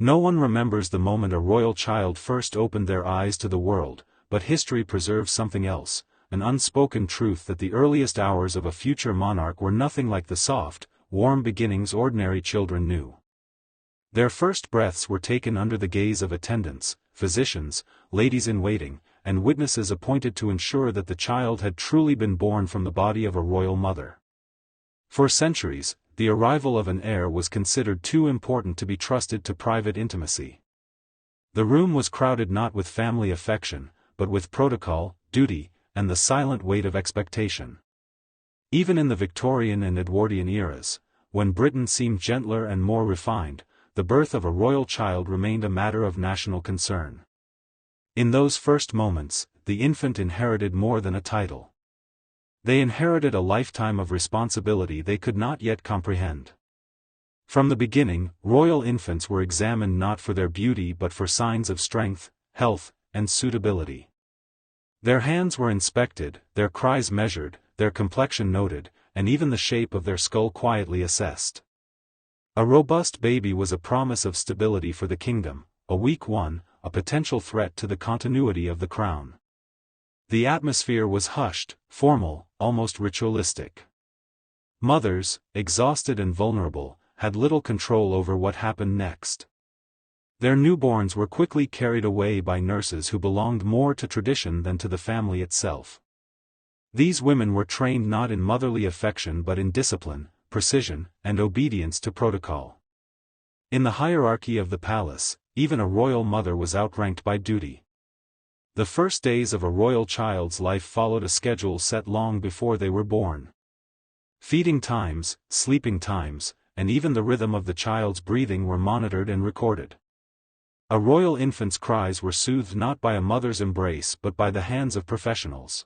No one remembers the moment a royal child first opened their eyes to the world, but history preserves something else, an unspoken truth that the earliest hours of a future monarch were nothing like the soft, warm beginnings ordinary children knew. Their first breaths were taken under the gaze of attendants, physicians, ladies-in-waiting, and witnesses appointed to ensure that the child had truly been born from the body of a royal mother. For centuries, the arrival of an heir was considered too important to be trusted to private intimacy. The room was crowded not with family affection, but with protocol, duty, and the silent weight of expectation. Even in the Victorian and Edwardian eras, when Britain seemed gentler and more refined, the birth of a royal child remained a matter of national concern. In those first moments, the infant inherited more than a title. They inherited a lifetime of responsibility they could not yet comprehend. From the beginning, royal infants were examined not for their beauty but for signs of strength, health, and suitability. Their hands were inspected, their cries measured, their complexion noted, and even the shape of their skull quietly assessed. A robust baby was a promise of stability for the kingdom, a weak one, a potential threat to the continuity of the crown. The atmosphere was hushed, formal, almost ritualistic. Mothers, exhausted and vulnerable, had little control over what happened next. Their newborns were quickly carried away by nurses who belonged more to tradition than to the family itself. These women were trained not in motherly affection but in discipline, precision, and obedience to protocol. In the hierarchy of the palace, even a royal mother was outranked by duty. The first days of a royal child's life followed a schedule set long before they were born. Feeding times, sleeping times, and even the rhythm of the child's breathing were monitored and recorded. A royal infant's cries were soothed not by a mother's embrace but by the hands of professionals.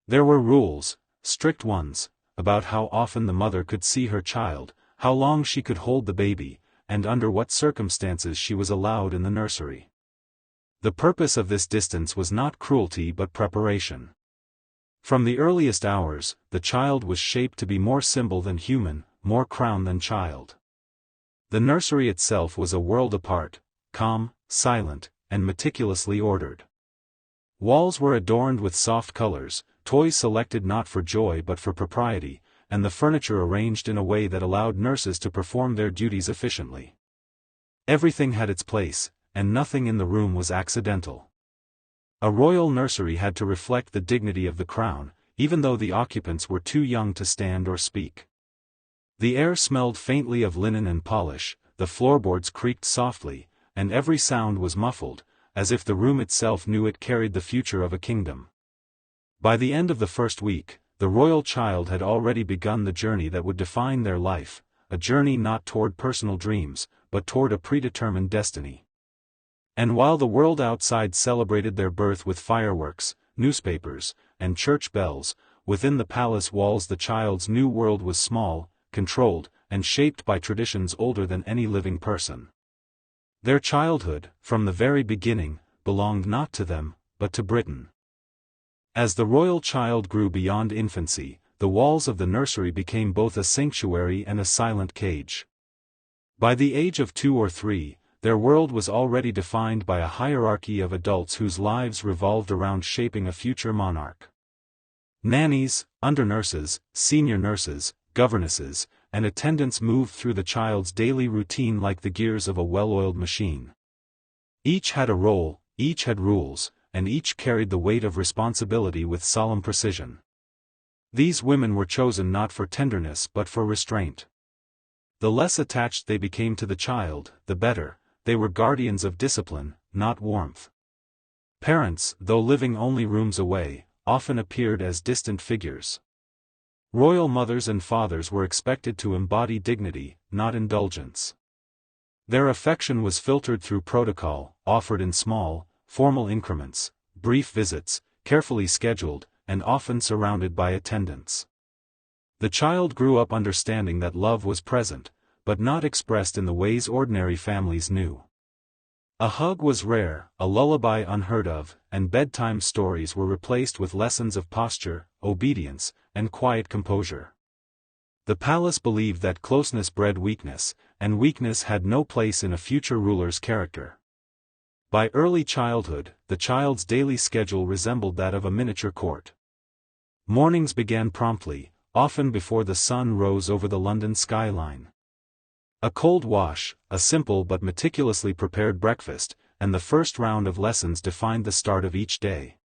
There were rules, strict ones, about how often the mother could see her child, how long she could hold the baby, and under what circumstances she was allowed in the nursery. The purpose of this distance was not cruelty but preparation. From the earliest hours, the child was shaped to be more symbol than human, more crown than child. The nursery itself was a world apart, calm, silent, and meticulously ordered. Walls were adorned with soft colors, toys selected not for joy but for propriety, and the furniture arranged in a way that allowed nurses to perform their duties efficiently. Everything had its place, and nothing in the room was accidental. A royal nursery had to reflect the dignity of the crown, even though the occupants were too young to stand or speak. The air smelled faintly of linen and polish, the floorboards creaked softly, and every sound was muffled, as if the room itself knew it carried the future of a kingdom. By the end of the first week, the royal child had already begun the journey that would define their life, a journey not toward personal dreams, but toward a predetermined destiny. And while the world outside celebrated their birth with fireworks, newspapers, and church bells, within the palace walls the child's new world was small, controlled, and shaped by traditions older than any living person. Their childhood, from the very beginning, belonged not to them, but to Britain. As the royal child grew beyond infancy, the walls of the nursery became both a sanctuary and a silent cage. By the age of 2 or 3, their world was already defined by a hierarchy of adults whose lives revolved around shaping a future monarch. Nannies, under-nurses, senior nurses, governesses, and attendants moved through the child's daily routine like the gears of a well-oiled machine. Each had a role, each had rules, and each carried the weight of responsibility with solemn precision. These women were chosen not for tenderness but for restraint. The less attached they became to the child, the better. They were guardians of discipline, not warmth. Parents, though living only rooms away, often appeared as distant figures. Royal mothers and fathers were expected to embody dignity, not indulgence. Their affection was filtered through protocol, offered in small, formal increments, brief visits, carefully scheduled, and often surrounded by attendants. The child grew up understanding that love was present, but not expressed in the ways ordinary families knew. A hug was rare, a lullaby unheard of, and bedtime stories were replaced with lessons of posture, obedience, and quiet composure. The palace believed that closeness bred weakness, and weakness had no place in a future ruler's character. By early childhood, the child's daily schedule resembled that of a miniature court. Mornings began promptly, often before the sun rose over the London skyline. A cold wash, a simple but meticulously prepared breakfast, and the first round of lessons defined the start of each day.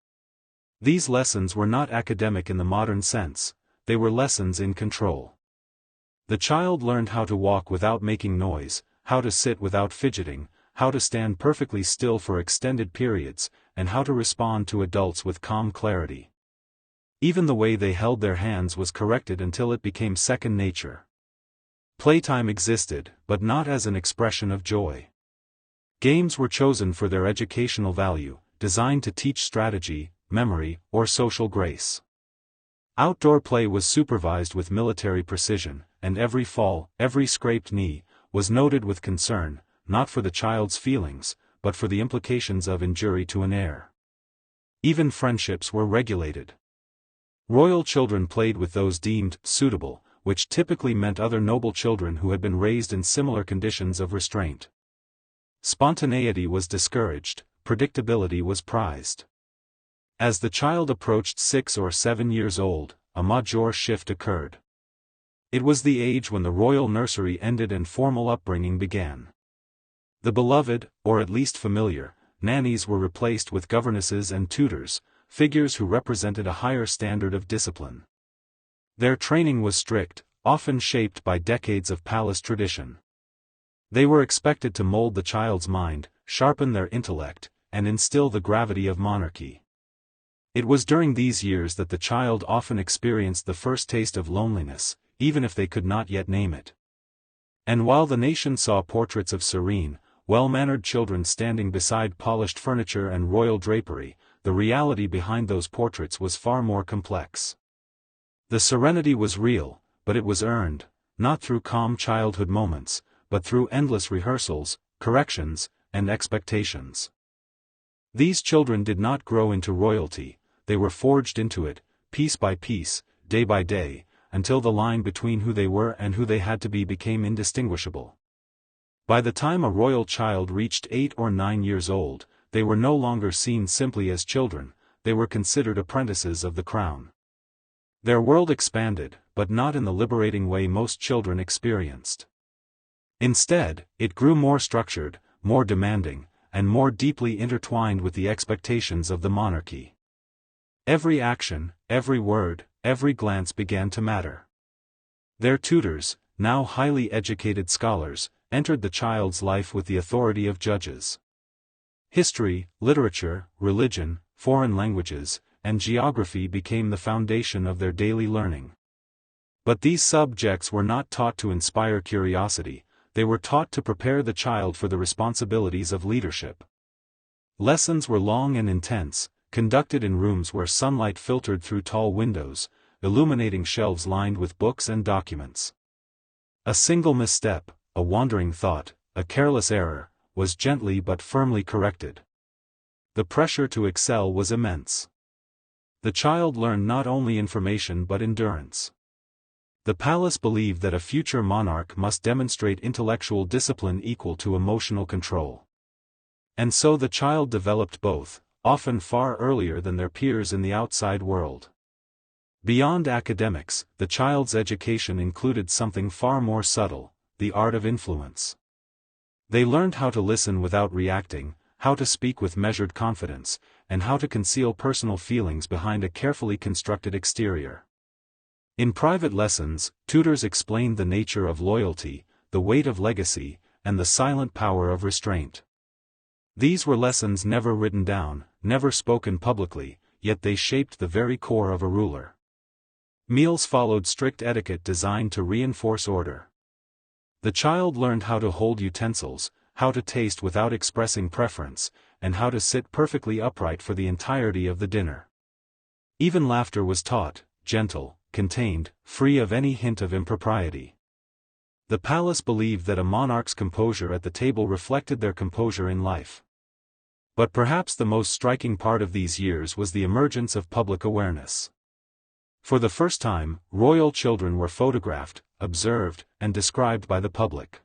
These lessons were not academic in the modern sense, they were lessons in control. The child learned how to walk without making noise, how to sit without fidgeting, how to stand perfectly still for extended periods, and how to respond to adults with calm clarity. Even the way they held their hands was corrected until it became second nature. Playtime existed, but not as an expression of joy. Games were chosen for their educational value, designed to teach strategy, memory, or social grace. Outdoor play was supervised with military precision, and every fall, every scraped knee, was noted with concern, not for the child's feelings, but for the implications of injury to an heir. Even friendships were regulated. Royal children played with those deemed suitable, which typically meant other noble children who had been raised in similar conditions of restraint. Spontaneity was discouraged, predictability was prized. As the child approached 6 or 7 years old, a major shift occurred. It was the age when the royal nursery ended and formal upbringing began. The beloved, or at least familiar, nannies were replaced with governesses and tutors, figures who represented a higher standard of discipline. Their training was strict, often shaped by decades of palace tradition. They were expected to mold the child's mind, sharpen their intellect, and instill the gravity of monarchy. It was during these years that the child often experienced the first taste of loneliness, even if they could not yet name it. And while the nation saw portraits of serene, well-mannered children standing beside polished furniture and royal drapery, the reality behind those portraits was far more complex. The serenity was real, but it was earned, not through calm childhood moments, but through endless rehearsals, corrections, and expectations. These children did not grow into royalty, they were forged into it, piece by piece, day by day, until the line between who they were and who they had to be became indistinguishable. By the time a royal child reached 8 or 9 years old, they were no longer seen simply as children, they were considered apprentices of the crown. Their world expanded, but not in the liberating way most children experienced. Instead, it grew more structured, more demanding, and more deeply intertwined with the expectations of the monarchy. Every action, every word, every glance began to matter. Their tutors, now highly educated scholars, entered the child's life with the authority of judges. History, literature, religion, foreign languages, and geography became the foundation of their daily learning. But these subjects were not taught to inspire curiosity, they were taught to prepare the child for the responsibilities of leadership. Lessons were long and intense, conducted in rooms where sunlight filtered through tall windows, illuminating shelves lined with books and documents. A single misstep, a wandering thought, a careless error, was gently but firmly corrected. The pressure to excel was immense. The child learned not only information but endurance. The palace believed that a future monarch must demonstrate intellectual discipline equal to emotional control. And so the child developed both, often far earlier than their peers in the outside world. Beyond academics, the child's education included something far more subtle, the art of influence. They learned how to listen without reacting, how to speak with measured confidence, and how to conceal personal feelings behind a carefully constructed exterior. In private lessons, tutors explained the nature of loyalty, the weight of legacy, and the silent power of restraint. These were lessons never written down, never spoken publicly, yet they shaped the very core of a ruler. Meals followed strict etiquette designed to reinforce order. The child learned how to hold utensils, how to taste without expressing preference, and how to sit perfectly upright for the entirety of the dinner. Even laughter was taught, gentle, contained, free of any hint of impropriety. The palace believed that a monarch's composure at the table reflected their composure in life. But perhaps the most striking part of these years was the emergence of public awareness. For the first time, royal children were photographed, observed, and described by the public.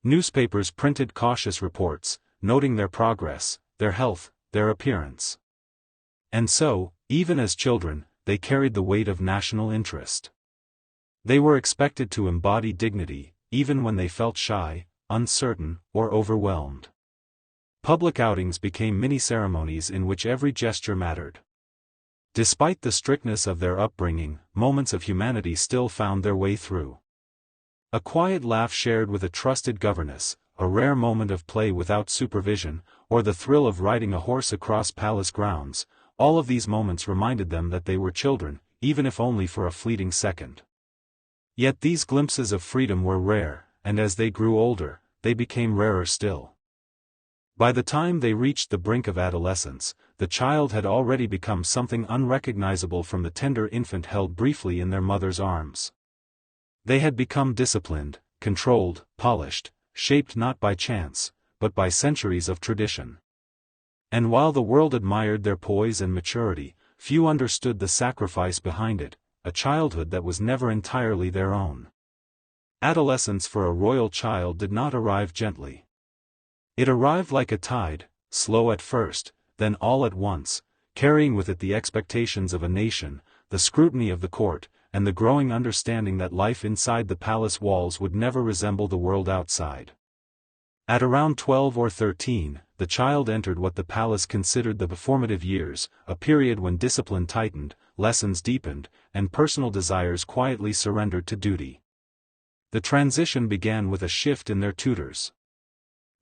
Newspapers printed cautious reports, noting their progress, their health, their appearance. And so, even as children, they carried the weight of national interest. They were expected to embody dignity, even when they felt shy, uncertain, or overwhelmed. Public outings became mini-ceremonies in which every gesture mattered. Despite the strictness of their upbringing, moments of humanity still found their way through. A quiet laugh shared with a trusted governess, a rare moment of play without supervision, or the thrill of riding a horse across palace grounds, all of these moments reminded them that they were children, even if only for a fleeting second. Yet these glimpses of freedom were rare, and as they grew older, they became rarer still. By the time they reached the brink of adolescence, the child had already become something unrecognizable from the tender infant held briefly in their mother's arms. They had become disciplined, controlled, polished, shaped not by chance, but by centuries of tradition. And while the world admired their poise and maturity, few understood the sacrifice behind it, a childhood that was never entirely their own. Adolescence for a royal child did not arrive gently. It arrived like a tide, slow at first, then all at once, carrying with it the expectations of a nation, the scrutiny of the court, and the growing understanding that life inside the palace walls would never resemble the world outside. At around 12 or 13, the child entered what the palace considered the formative years, a period when discipline tightened, lessons deepened, and personal desires quietly surrendered to duty. The transition began with a shift in their tutors.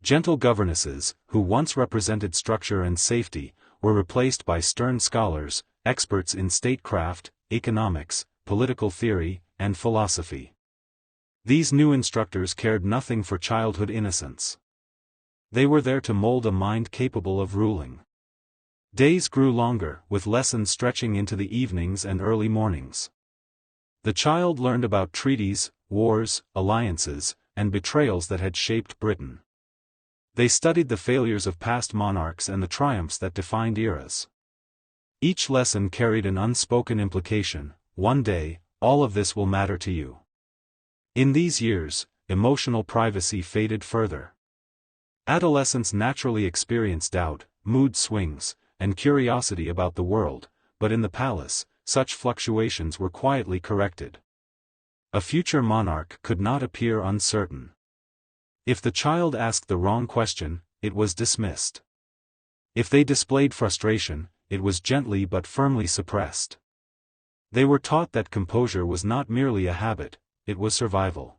Gentle governesses, who once represented structure and safety, were replaced by stern scholars, experts in statecraft, economics, political theory, and philosophy. These new instructors cared nothing for childhood innocence. They were there to mold a mind capable of ruling. Days grew longer, with lessons stretching into the evenings and early mornings. The child learned about treaties, wars, alliances, and betrayals that had shaped Britain. They studied the failures of past monarchs and the triumphs that defined eras. Each lesson carried an unspoken implication: one day, all of this will matter to you. In these years, emotional privacy faded further. Adolescents naturally experience doubt, mood swings, and curiosity about the world, but in the palace, such fluctuations were quietly corrected. A future monarch could not appear uncertain. If the child asked the wrong question, it was dismissed. If they displayed frustration, it was gently but firmly suppressed. They were taught that composure was not merely a habit, it was survival.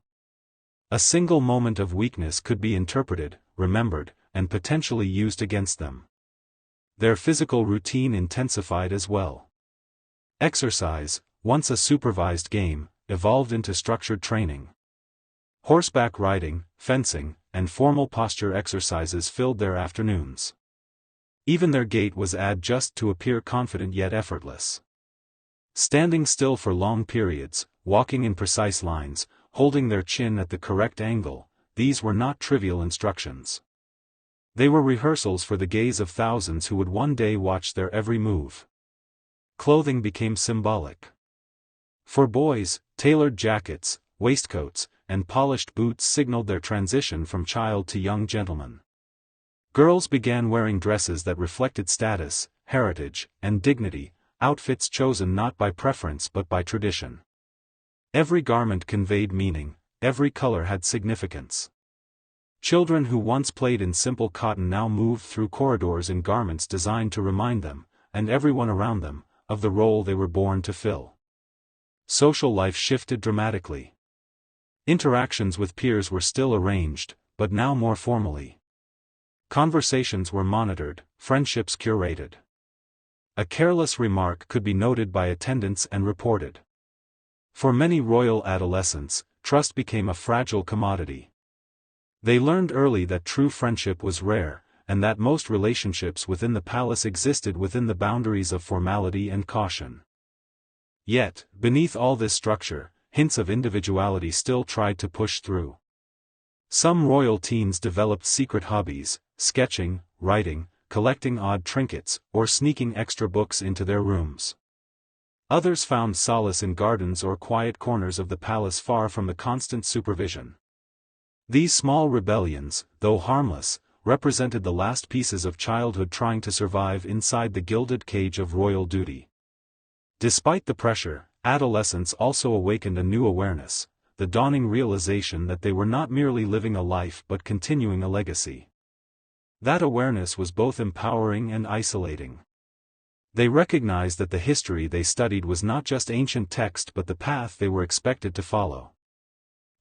A single moment of weakness could be interpreted, remembered, and potentially used against them. Their physical routine intensified as well. Exercise, once a supervised game, evolved into structured training. Horseback riding, fencing, and formal posture exercises filled their afternoons. Even their gait was just to appear confident yet effortless. Standing still for long periods, walking in precise lines, holding their chin at the correct angle, these were not trivial instructions. They were rehearsals for the gaze of thousands who would one day watch their every move. Clothing became symbolic. For boys, tailored jackets, waistcoats, and polished boots signaled their transition from child to young gentleman. Girls began wearing dresses that reflected status, heritage, and dignity, outfits chosen not by preference but by tradition. Every garment conveyed meaning, every color had significance. Children who once played in simple cotton now moved through corridors in garments designed to remind them, and everyone around them, of the role they were born to fill. Social life shifted dramatically. Interactions with peers were still arranged, but now more formally. Conversations were monitored, friendships curated. A careless remark could be noted by attendants and reported. For many royal adolescents, trust became a fragile commodity. They learned early that true friendship was rare, and that most relationships within the palace existed within the boundaries of formality and caution. Yet, beneath all this structure, hints of individuality still tried to push through. Some royal teens developed secret hobbies: sketching, writing, collecting odd trinkets, or sneaking extra books into their rooms. Others found solace in gardens or quiet corners of the palace far from the constant supervision. These small rebellions, though harmless, represented the last pieces of childhood trying to survive inside the gilded cage of royal duty. Despite the pressure, adolescence also awakened a new awareness, the dawning realization that they were not merely living a life but continuing a legacy. That awareness was both empowering and isolating. They recognized that the history they studied was not just ancient text but the path they were expected to follow.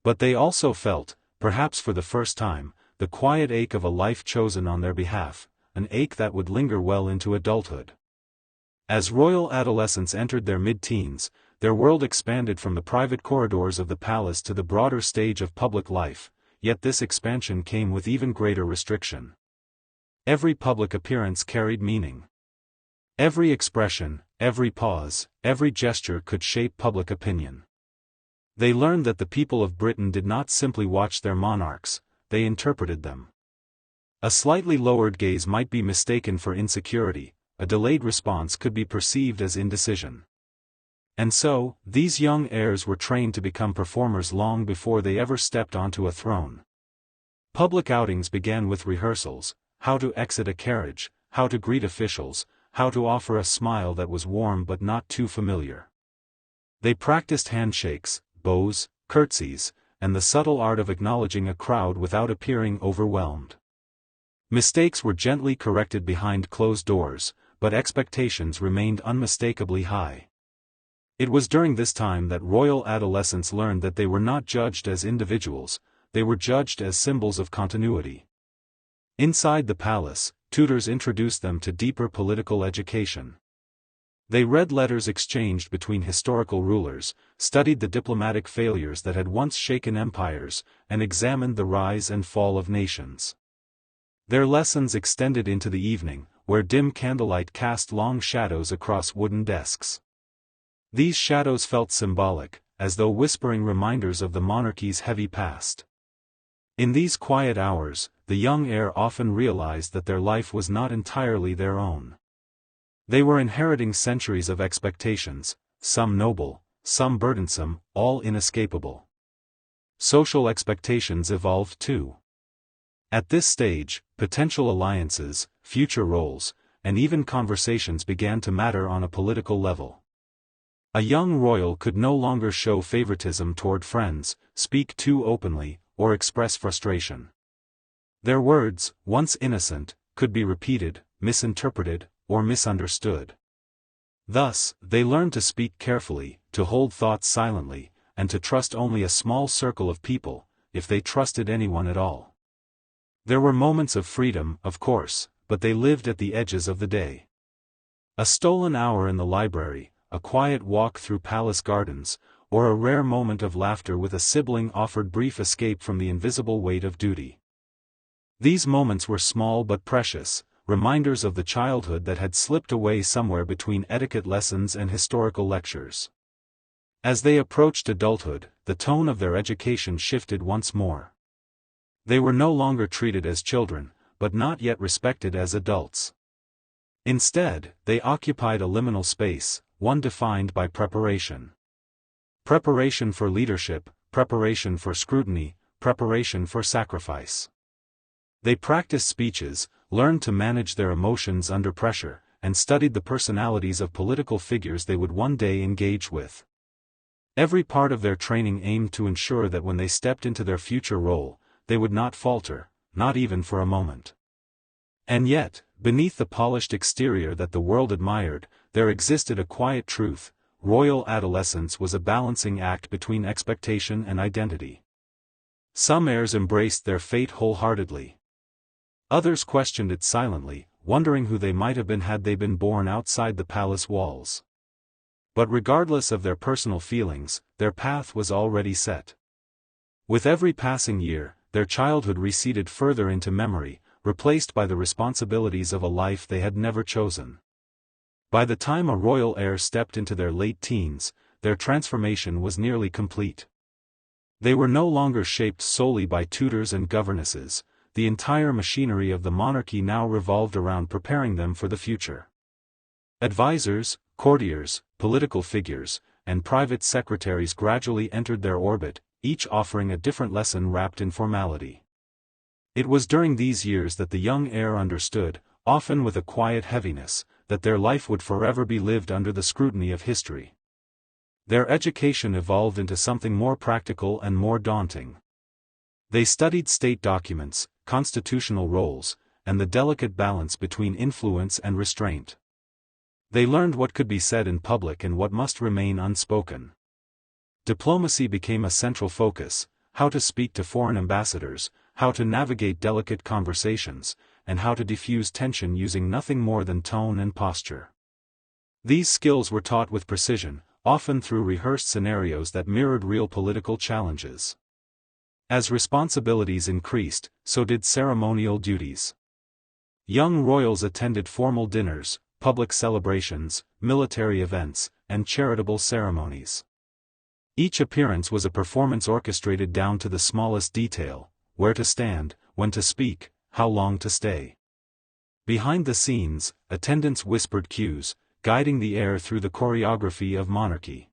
But they also felt, perhaps for the first time, the quiet ache of a life chosen on their behalf, an ache that would linger well into adulthood. As royal adolescents entered their mid-teens, their world expanded from the private corridors of the palace to the broader stage of public life, yet this expansion came with even greater restriction. Every public appearance carried meaning. Every expression, every pause, every gesture could shape public opinion. They learned that the people of Britain did not simply watch their monarchs, they interpreted them. A slightly lowered gaze might be mistaken for insecurity, a delayed response could be perceived as indecision. And so, these young heirs were trained to become performers long before they ever stepped onto a throne. Public outings began with rehearsals: how to exit a carriage, how to greet officials, how to offer a smile that was warm but not too familiar. They practiced handshakes, bows, curtsies, and the subtle art of acknowledging a crowd without appearing overwhelmed. Mistakes were gently corrected behind closed doors, but expectations remained unmistakably high. It was during this time that royal adolescents learned that they were not judged as individuals, they were judged as symbols of continuity. Inside the palace, tutors introduced them to deeper political education. They read letters exchanged between historical rulers, studied the diplomatic failures that had once shaken empires, and examined the rise and fall of nations. Their lessons extended into the evening, where dim candlelight cast long shadows across wooden desks. These shadows felt symbolic, as though whispering reminders of the monarchy's heavy past. In these quiet hours, the young heir often realized that their life was not entirely their own. They were inheriting centuries of expectations, some noble, some burdensome, all inescapable. Social expectations evolved too. At this stage, potential alliances, future roles, and even conversations began to matter on a political level. A young royal could no longer show favoritism toward friends, speak too openly, or express frustration. Their words, once innocent, could be repeated, misinterpreted, or misunderstood. Thus, they learned to speak carefully, to hold thoughts silently, and to trust only a small circle of people, if they trusted anyone at all. There were moments of freedom, of course, but they lived at the edges of the day. A stolen hour in the library, a quiet walk through palace gardens, or a rare moment of laughter with a sibling offered brief escape from the invisible weight of duty. These moments were small but precious, reminders of the childhood that had slipped away somewhere between etiquette lessons and historical lectures. As they approached adulthood, the tone of their education shifted once more. They were no longer treated as children, but not yet respected as adults. Instead, they occupied a liminal space, one defined by preparation. Preparation for leadership, preparation for scrutiny, preparation for sacrifice. They practiced speeches, learned to manage their emotions under pressure, and studied the personalities of political figures they would one day engage with. Every part of their training aimed to ensure that when they stepped into their future role, they would not falter, not even for a moment. And yet, beneath the polished exterior that the world admired, there existed a quiet truth: royal adolescence was a balancing act between expectation and identity. Some heirs embraced their fate wholeheartedly. Others questioned it silently, wondering who they might have been had they been born outside the palace walls. But regardless of their personal feelings, their path was already set. With every passing year, their childhood receded further into memory, replaced by the responsibilities of a life they had never chosen. By the time a royal heir stepped into their late teens, their transformation was nearly complete. They were no longer shaped solely by tutors and governesses. The entire machinery of the monarchy now revolved around preparing them for the future. Advisors, courtiers, political figures, and private secretaries gradually entered their orbit, each offering a different lesson wrapped in formality. It was during these years that the young heir understood, often with a quiet heaviness, that their life would forever be lived under the scrutiny of history. Their education evolved into something more practical and more daunting. They studied state documents, constitutional roles, and the delicate balance between influence and restraint. They learned what could be said in public and what must remain unspoken. Diplomacy became a central focus: how to speak to foreign ambassadors, how to navigate delicate conversations, and how to diffuse tension using nothing more than tone and posture. These skills were taught with precision, often through rehearsed scenarios that mirrored real political challenges. As responsibilities increased, so did ceremonial duties. Young royals attended formal dinners, public celebrations, military events, and charitable ceremonies. Each appearance was a performance orchestrated down to the smallest detail: where to stand, when to speak, how long to stay. Behind the scenes, attendants whispered cues, guiding the heir through the choreography of monarchy.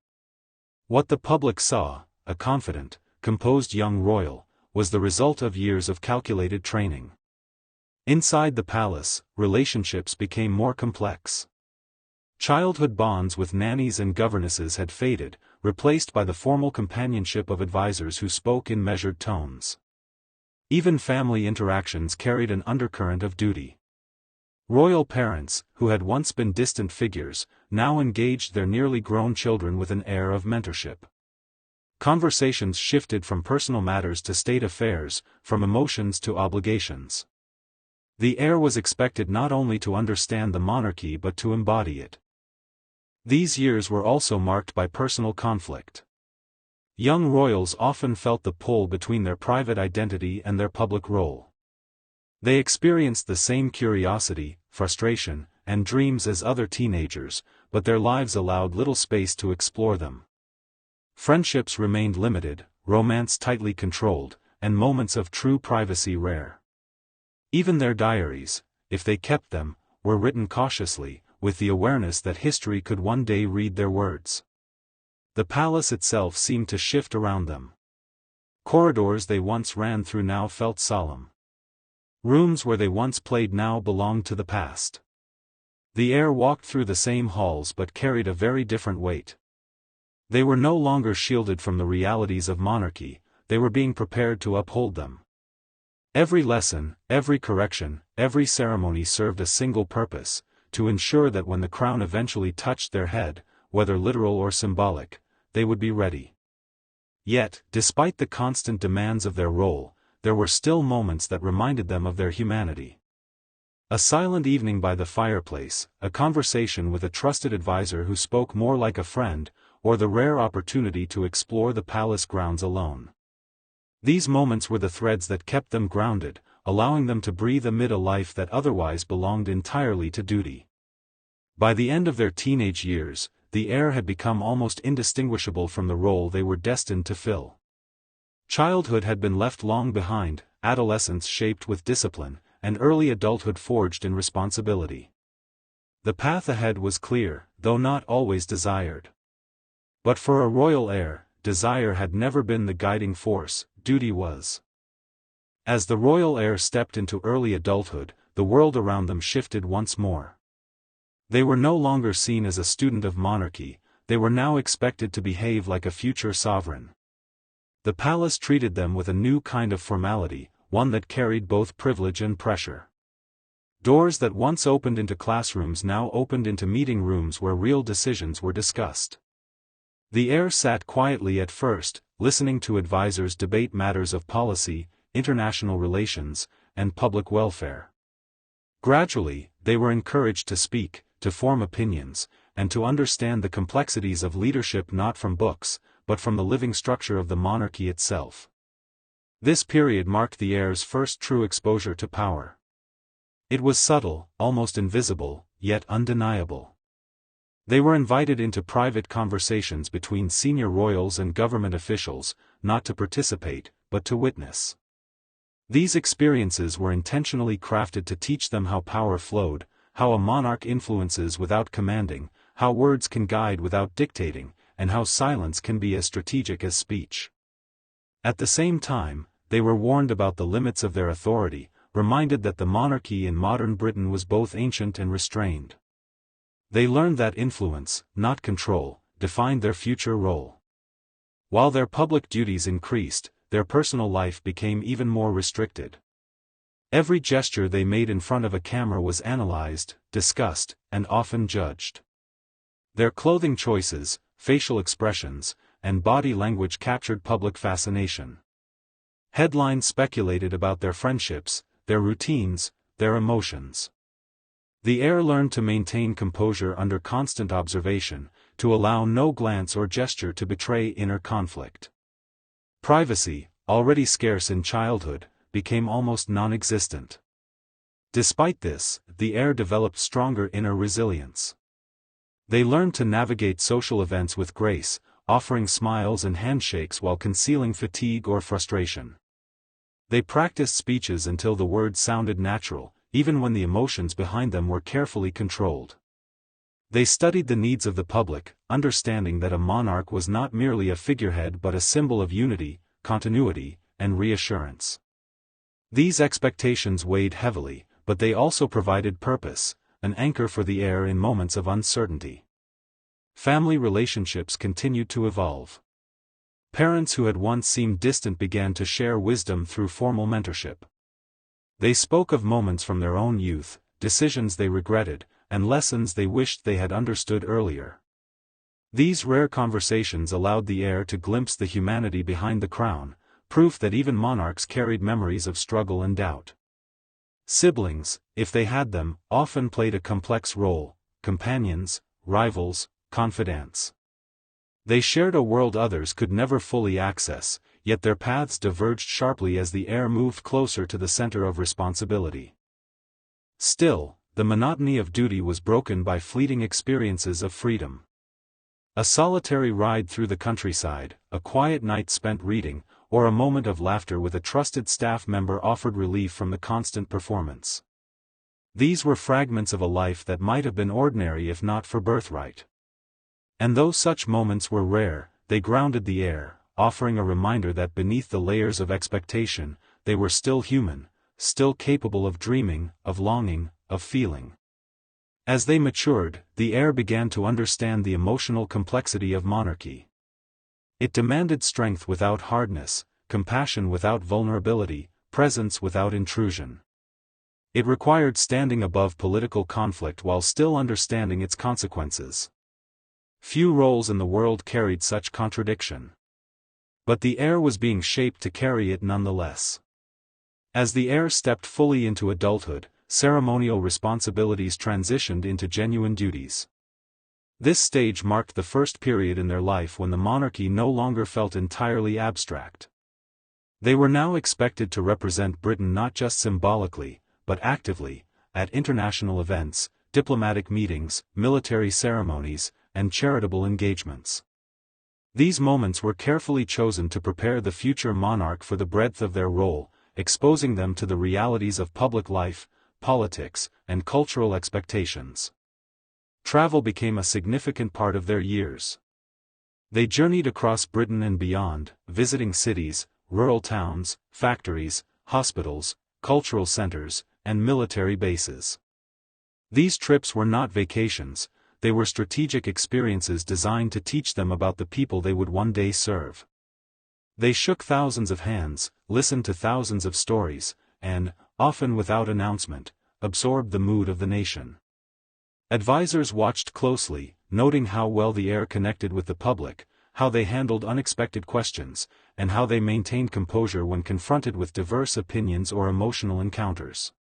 What the public saw, a confident, composed young royal, was the result of years of calculated training. Inside the palace, relationships became more complex. Childhood bonds with nannies and governesses had faded, replaced by the formal companionship of advisors who spoke in measured tones. Even family interactions carried an undercurrent of duty. Royal parents, who had once been distant figures, now engaged their nearly grown children with an air of mentorship. Conversations shifted from personal matters to state affairs, from emotions to obligations. The heir was expected not only to understand the monarchy but to embody it. These years were also marked by personal conflict. Young royals often felt the pull between their private identity and their public role. They experienced the same curiosity, frustration, and dreams as other teenagers, but their lives allowed little space to explore them. Friendships remained limited, romance tightly controlled, and moments of true privacy rare. Even their diaries, if they kept them, were written cautiously, with the awareness that history could one day read their words. The palace itself seemed to shift around them. Corridors they once ran through now felt solemn. Rooms where they once played now belonged to the past. The heir walked through the same halls but carried a very different weight. They were no longer shielded from the realities of monarchy, they were being prepared to uphold them. Every lesson, every correction, every ceremony served a single purpose: to ensure that when the crown eventually touched their head, whether literal or symbolic, they would be ready. Yet, despite the constant demands of their role, there were still moments that reminded them of their humanity. A silent evening by the fireplace, a conversation with a trusted advisor who spoke more like a friend, or the rare opportunity to explore the palace grounds alone. These moments were the threads that kept them grounded, allowing them to breathe amid a life that otherwise belonged entirely to duty. By the end of their teenage years, the heir had become almost indistinguishable from the role they were destined to fill. Childhood had been left long behind, adolescence shaped with discipline, and early adulthood forged in responsibility. The path ahead was clear, though not always desired. But for a royal heir, desire had never been the guiding force, duty was. As the royal heir stepped into early adulthood, the world around them shifted once more. They were no longer seen as a student of monarchy, they were now expected to behave like a future sovereign. The palace treated them with a new kind of formality, one that carried both privilege and pressure. Doors that once opened into classrooms now opened into meeting rooms where real decisions were discussed. The heir sat quietly at first, listening to advisors debate matters of policy, international relations, and public welfare. Gradually, they were encouraged to speak, to form opinions, and to understand the complexities of leadership not from books, but from the living structure of the monarchy itself. This period marked the heir's first true exposure to power. It was subtle, almost invisible, yet undeniable. They were invited into private conversations between senior royals and government officials, not to participate, but to witness. These experiences were intentionally crafted to teach them how power flowed, how a monarch influences without commanding, how words can guide without dictating, and how silence can be as strategic as speech. At the same time, they were warned about the limits of their authority, reminded that the monarchy in modern Britain was both ancient and restrained. They learned that influence, not control, defined their future role. While their public duties increased, their personal life became even more restricted. Every gesture they made in front of a camera was analyzed, discussed, and often judged. Their clothing choices, facial expressions, and body language captured public fascination. Headlines speculated about their friendships, their routines, their emotions. The heir learned to maintain composure under constant observation, to allow no glance or gesture to betray inner conflict. Privacy, already scarce in childhood, became almost non-existent. Despite this, the heir developed stronger inner resilience. They learned to navigate social events with grace, offering smiles and handshakes while concealing fatigue or frustration. They practiced speeches until the words sounded natural, even when the emotions behind them were carefully controlled. They studied the needs of the public, understanding that a monarch was not merely a figurehead but a symbol of unity, continuity, and reassurance. These expectations weighed heavily, but they also provided purpose, an anchor for the heir in moments of uncertainty. Family relationships continued to evolve. Parents who had once seemed distant began to share wisdom through formal mentorship. They spoke of moments from their own youth, decisions they regretted, and lessons they wished they had understood earlier. These rare conversations allowed the heir to glimpse the humanity behind the crown, proof that even monarchs carried memories of struggle and doubt. Siblings, if they had them, often played a complex role: companions, rivals, confidants. They shared a world others could never fully access, yet their paths diverged sharply as the heir moved closer to the center of responsibility. Still, the monotony of duty was broken by fleeting experiences of freedom. A solitary ride through the countryside, a quiet night spent reading, or a moment of laughter with a trusted staff member offered relief from the constant performance. These were fragments of a life that might have been ordinary if not for birthright. And though such moments were rare, they grounded the heir, offering a reminder that beneath the layers of expectation, they were still human, still capable of dreaming, of longing, of feeling. As they matured, the heir began to understand the emotional complexity of monarchy. It demanded strength without hardness, compassion without vulnerability, presence without intrusion. It required standing above political conflict while still understanding its consequences. Few roles in the world carried such contradiction. But the heir was being shaped to carry it nonetheless. As the heir stepped fully into adulthood, ceremonial responsibilities transitioned into genuine duties. This stage marked the first period in their life when the monarchy no longer felt entirely abstract. They were now expected to represent Britain not just symbolically, but actively, at international events, diplomatic meetings, military ceremonies, and charitable engagements. These moments were carefully chosen to prepare the future monarch for the breadth of their role, exposing them to the realities of public life, politics, and cultural expectations. Travel became a significant part of their years. They journeyed across Britain and beyond, visiting cities, rural towns, factories, hospitals, cultural centers, and military bases. These trips were not vacations, they were strategic experiences designed to teach them about the people they would one day serve. They shook thousands of hands, listened to thousands of stories, and, often without announcement, absorbed the mood of the nation. Advisors watched closely, noting how well the heir connected with the public, how they handled unexpected questions, and how they maintained composure when confronted with diverse opinions or emotional encounters.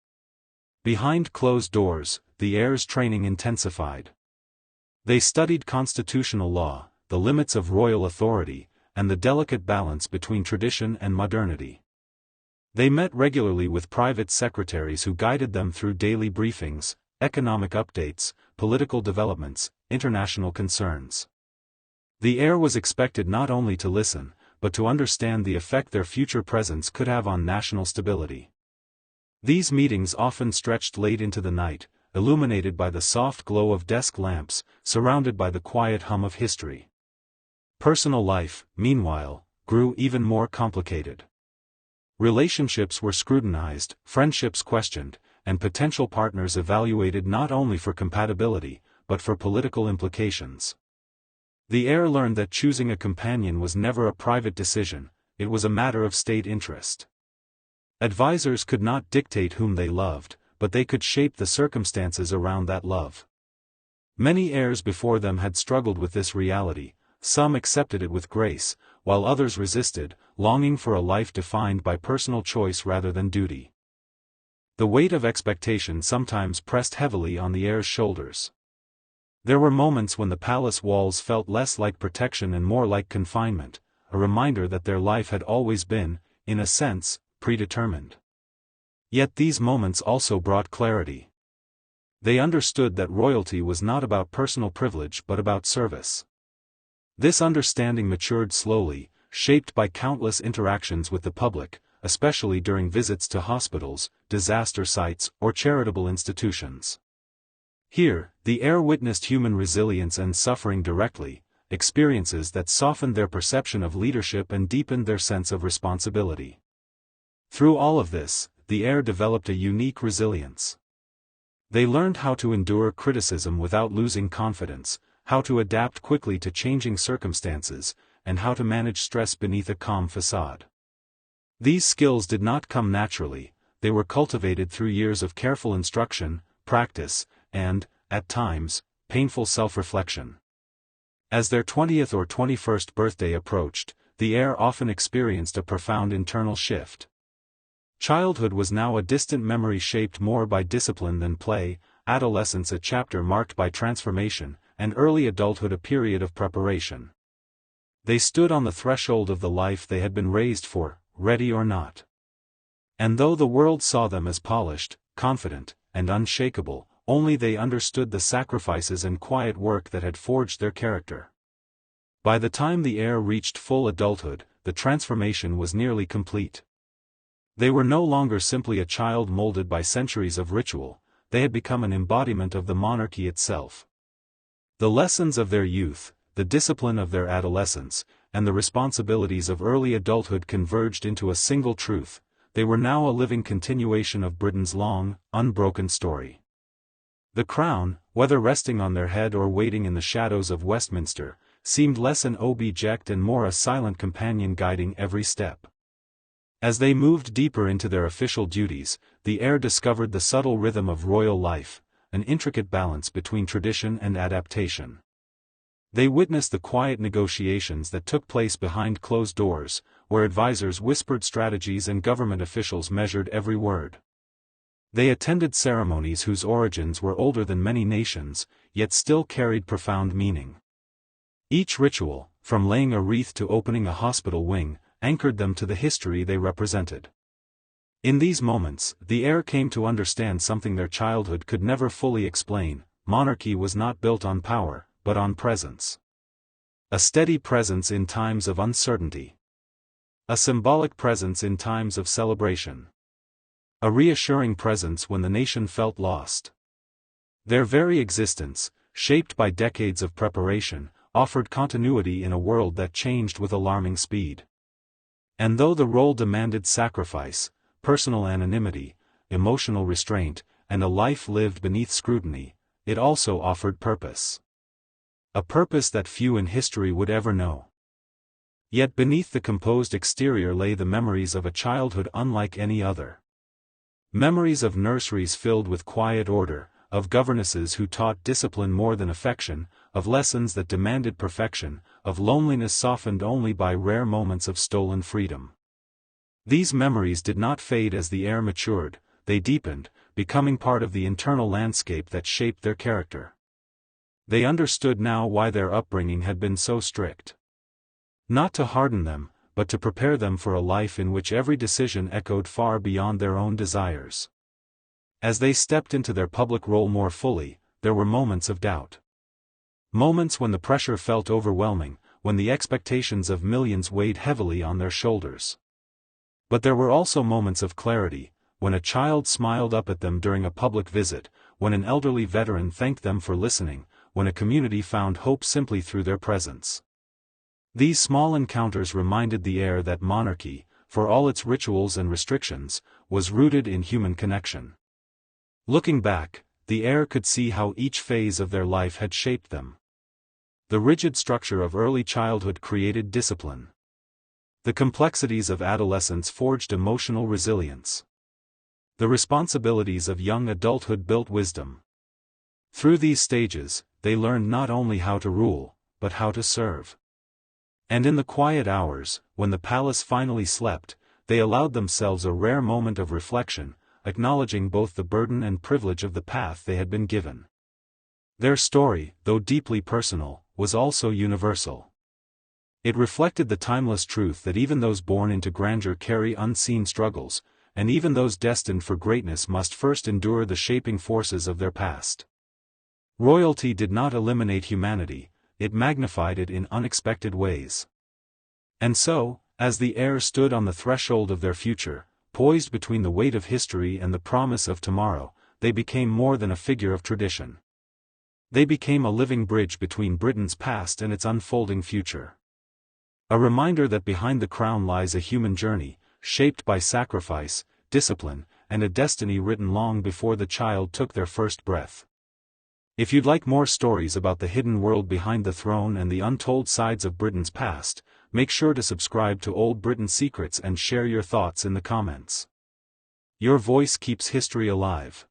Behind closed doors, the heir's training intensified. They studied constitutional law, the limits of royal authority, and the delicate balance between tradition and modernity. They met regularly with private secretaries who guided them through daily briefings, economic updates, political developments, international concerns. The heir was expected not only to listen, but to understand the effect their future presence could have on national stability. These meetings often stretched late into the night, illuminated by the soft glow of desk lamps, surrounded by the quiet hum of history. Personal life, meanwhile, grew even more complicated. Relationships were scrutinized, friendships questioned, and potential partners evaluated not only for compatibility, but for political implications. The heir learned that choosing a companion was never a private decision, it was a matter of state interest. Advisors could not dictate whom they loved, but they could shape the circumstances around that love. Many heirs before them had struggled with this reality, some accepted it with grace, while others resisted, longing for a life defined by personal choice rather than duty. The weight of expectation sometimes pressed heavily on the heir's shoulders. There were moments when the palace walls felt less like protection and more like confinement, a reminder that their life had always been, in a sense, predetermined. Yet these moments also brought clarity. They understood that royalty was not about personal privilege but about service. This understanding matured slowly, shaped by countless interactions with the public, especially during visits to hospitals, disaster sites, or charitable institutions. Here, the heir witnessed human resilience and suffering directly, experiences that softened their perception of leadership and deepened their sense of responsibility. Through all of this, the heir developed a unique resilience. They learned how to endure criticism without losing confidence, how to adapt quickly to changing circumstances, and how to manage stress beneath a calm facade. These skills did not come naturally, they were cultivated through years of careful instruction, practice, and, at times, painful self-reflection. As their 20th or 21st birthday approached, the heir often experienced a profound internal shift. Childhood was now a distant memory shaped more by discipline than play, adolescence a chapter marked by transformation, and early adulthood a period of preparation. They stood on the threshold of the life they had been raised for, ready or not. And though the world saw them as polished, confident, and unshakable, only they understood the sacrifices and quiet work that had forged their character. By the time the heir reached full adulthood, the transformation was nearly complete. They were no longer simply a child molded by centuries of ritual, they had become an embodiment of the monarchy itself. The lessons of their youth, the discipline of their adolescence, and the responsibilities of early adulthood converged into a single truth: they were now a living continuation of Britain's long, unbroken story. The crown, whether resting on their head or waiting in the shadows of Westminster, seemed less an object and more a silent companion guiding every step. As they moved deeper into their official duties, the heir discovered the subtle rhythm of royal life, an intricate balance between tradition and adaptation. They witnessed the quiet negotiations that took place behind closed doors, where advisors whispered strategies and government officials measured every word. They attended ceremonies whose origins were older than many nations, yet still carried profound meaning. Each ritual, from laying a wreath to opening a hospital wing, anchored them to the history they represented. In these moments, the heir came to understand something their childhood could never fully explain: monarchy was not built on power, but on presence. A steady presence in times of uncertainty. A symbolic presence in times of celebration. A reassuring presence when the nation felt lost. Their very existence, shaped by decades of preparation, offered continuity in a world that changed with alarming speed. And though the role demanded sacrifice, personal anonymity, emotional restraint, and a life lived beneath scrutiny, it also offered purpose. A purpose that few in history would ever know. Yet beneath the composed exterior lay the memories of a childhood unlike any other. Memories of nurseries filled with quiet order, of governesses who taught discipline more than affection, of lessons that demanded perfection, of loneliness softened only by rare moments of stolen freedom. These memories did not fade as the heir matured, they deepened, becoming part of the internal landscape that shaped their character. They understood now why their upbringing had been so strict. Not to harden them, but to prepare them for a life in which every decision echoed far beyond their own desires. As they stepped into their public role more fully, there were moments of doubt. Moments when the pressure felt overwhelming, when the expectations of millions weighed heavily on their shoulders. But there were also moments of clarity, when a child smiled up at them during a public visit, when an elderly veteran thanked them for listening, when a community found hope simply through their presence. These small encounters reminded the heir that monarchy, for all its rituals and restrictions, was rooted in human connection. Looking back, the heir could see how each phase of their life had shaped them. The rigid structure of early childhood created discipline. The complexities of adolescence forged emotional resilience. The responsibilities of young adulthood built wisdom. Through these stages, they learned not only how to rule, but how to serve. And in the quiet hours, when the palace finally slept, they allowed themselves a rare moment of reflection, acknowledging both the burden and privilege of the path they had been given. Their story, though deeply personal, was also universal. It reflected the timeless truth that even those born into grandeur carry unseen struggles, and even those destined for greatness must first endure the shaping forces of their past. Royalty did not eliminate humanity, it magnified it in unexpected ways. And so, as the heirs stood on the threshold of their future, poised between the weight of history and the promise of tomorrow, they became more than a figure of tradition. They became a living bridge between Britain's past and its unfolding future. A reminder that behind the crown lies a human journey, shaped by sacrifice, discipline, and a destiny written long before the child took their first breath. If you'd like more stories about the hidden world behind the throne and the untold sides of Britain's past, make sure to subscribe to Old Britain Secrets and share your thoughts in the comments. Your voice keeps history alive.